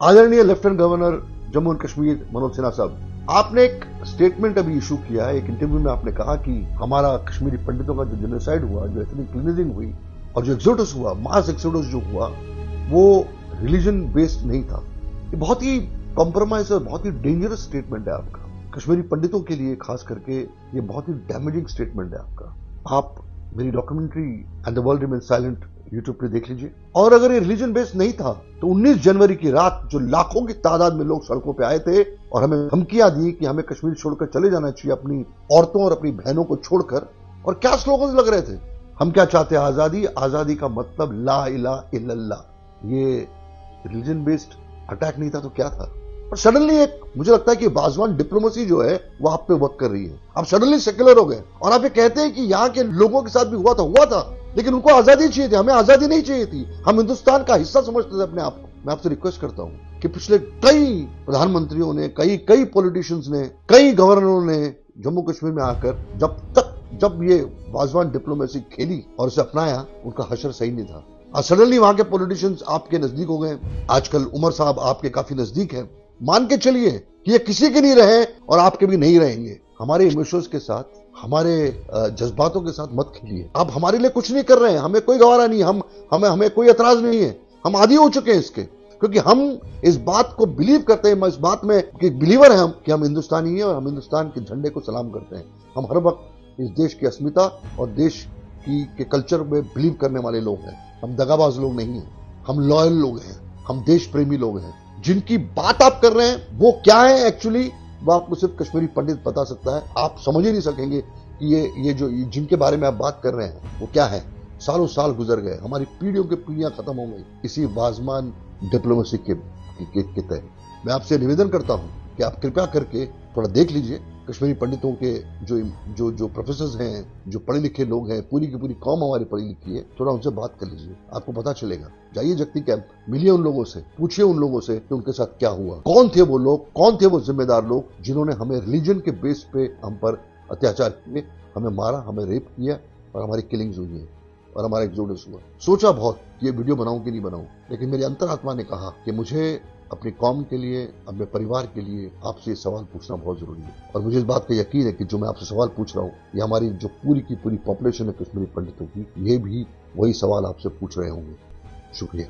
आदरणीय lieutenant governor Jammu and Kashmir Manoj Sinha साहब, आपने एक स्टेटमेंट अभी इशू किया है। एक इंटरव्यू में आपने कहा कि हमारा कश्मीरी पंडितों का जो जेनोसाइड हुआ, जो एथनिक क्लींजिंग हुई और जो एक्सोडस हुआ, मास एक्सोडस जो हुआ, वो रिलीजन बेस्ड नहीं था। ये बहुत ही कॉम्प्रोमाइज और बहुत ही डेंजरस स्टेटमेंट है आपका। कश्मीरी पंडितों के लिए खास करके ये बहुत ही डैमेजिंग स्टेटमेंट है आपका। आप मेरी documentary and the world remain silent YouTube पे देख लीजिए। और अगर ये रिलीजन बेस्ड नहीं था तो 19 जनवरी की रात जो लाखों की तादाद में लोग सड़कों पे आए थे और हमें धमकियां दी कि हमें कश्मीर छोड़कर चले जाना चाहिए, अपनी औरतों और अपनी बहनों को छोड़कर, और क्या स्लोगन लग रहे थे, हम क्या चाहते हैं, आजादी, आजादी का मतलब ला इलाहा इल्लल्लाह। ये रिलीजन बेस्ड अटैक नहीं था तो क्या था? और सडनली एक मुझे लगता है कि वाजवान डिप्लोमेसी जो है वो आप पे वर्क कर रही है। आप सडनली सेक्युलर हो गए और आप ये कहते हैं कि यहाँ के लोगों के साथ भी हुआ था, लेकिन उनको आजादी चाहिए थी, हमें आजादी नहीं चाहिए थी, हम हिंदुस्तान का हिस्सा समझते थे अपने आप को। मैं आपसे रिक्वेस्ट करता हूं कि पिछले कई प्रधानमंत्रियों ने, कई पॉलिटिशियंस ने, कई गवर्नरों ने जम्मू कश्मीर में आकर जब ये वाजवान डिप्लोमेसी खेली और इसे अपनाया, उनका हशर सही नहीं था। सडनली वहां के पॉलिटिशियंस आपके नजदीक हो गए। आजकल उमर साहब आपके काफी नजदीक हैं। मान के चलिए कि ये किसी के नहीं रहे और आपके भी नहीं रहेंगे। हमारे इमोशंस के साथ, हमारे जज्बातों के साथ मत खेलिए। आप हमारे लिए कुछ नहीं कर रहे हैं, हमें कोई गवारा नहीं, हमें कोई एतराज नहीं है। हम आदी हो चुके हैं इसके, क्योंकि हम इस बात को बिलीव करते हैं, इस बात में कि बिलीवर हैं हम कि हम हिंदुस्तानी हैं और हम हिंदुस्तान के झंडे को सलाम करते हैं। हम हर वक्त इस देश की अस्मिता और देश के कल्चर में बिलीव करने वाले लोग हैं। हम दगाबाज लोग नहीं हैं, हम लॉयल लोग हैं, हम देश प्रेमी लोग हैं। जिनकी बात आप कर रहे हैं वो क्या है एक्चुअली, वो आपको सिर्फ कश्मीरी पंडित बता सकता है। आप समझ ही नहीं सकेंगे कि ये जो जिनके बारे में आप बात कर रहे हैं वो क्या है। सालों साल गुजर गए, हमारी पीढ़ियों की पीढ़ियां खत्म हो गई इसी वाजमान डिप्लोमेसी के तहत। मैं आपसे निवेदन करता हूं कि आप कृपया करके थोड़ा देख लीजिए कश्मीरी पंडितों के जो प्रोफेसर हैं, जो पढ़े लिखे लोग हैं, पूरी की पूरी कौम हमारी पढ़ी लिखी है, थोड़ा उनसे बात कर लीजिए, आपको पता चलेगा। जाइए जगती कैंप, मिलिए उन लोगों से, पूछिए उन लोगों से कि उनके साथ क्या हुआ, कौन थे वो लोग, कौन थे वो जिम्मेदार लोग जिन्होंने हमें रिलीजन के बेस पे हम पर अत्याचार किए, हमें मारा, हमें रेप किया और हमारी किलिंग्स हुई है और हमारा एक्सोडस हुआ। सोचा बहुत कि ये वीडियो बनाऊं कि नहीं बनाऊं, लेकिन मेरी अंतरात्मा ने कहा कि मुझे अपनी कौम के लिए, अपने परिवार के लिए आपसे ये सवाल पूछना बहुत जरूरी है। और मुझे इस बात का यकीन है कि जो मैं आपसे सवाल पूछ रहा हूँ, ये हमारी जो पूरी की पूरी पॉपुलेशन है कश्मीरी पंडितों की, ये भी वही सवाल आपसे पूछ रहे होंगे। शुक्रिया।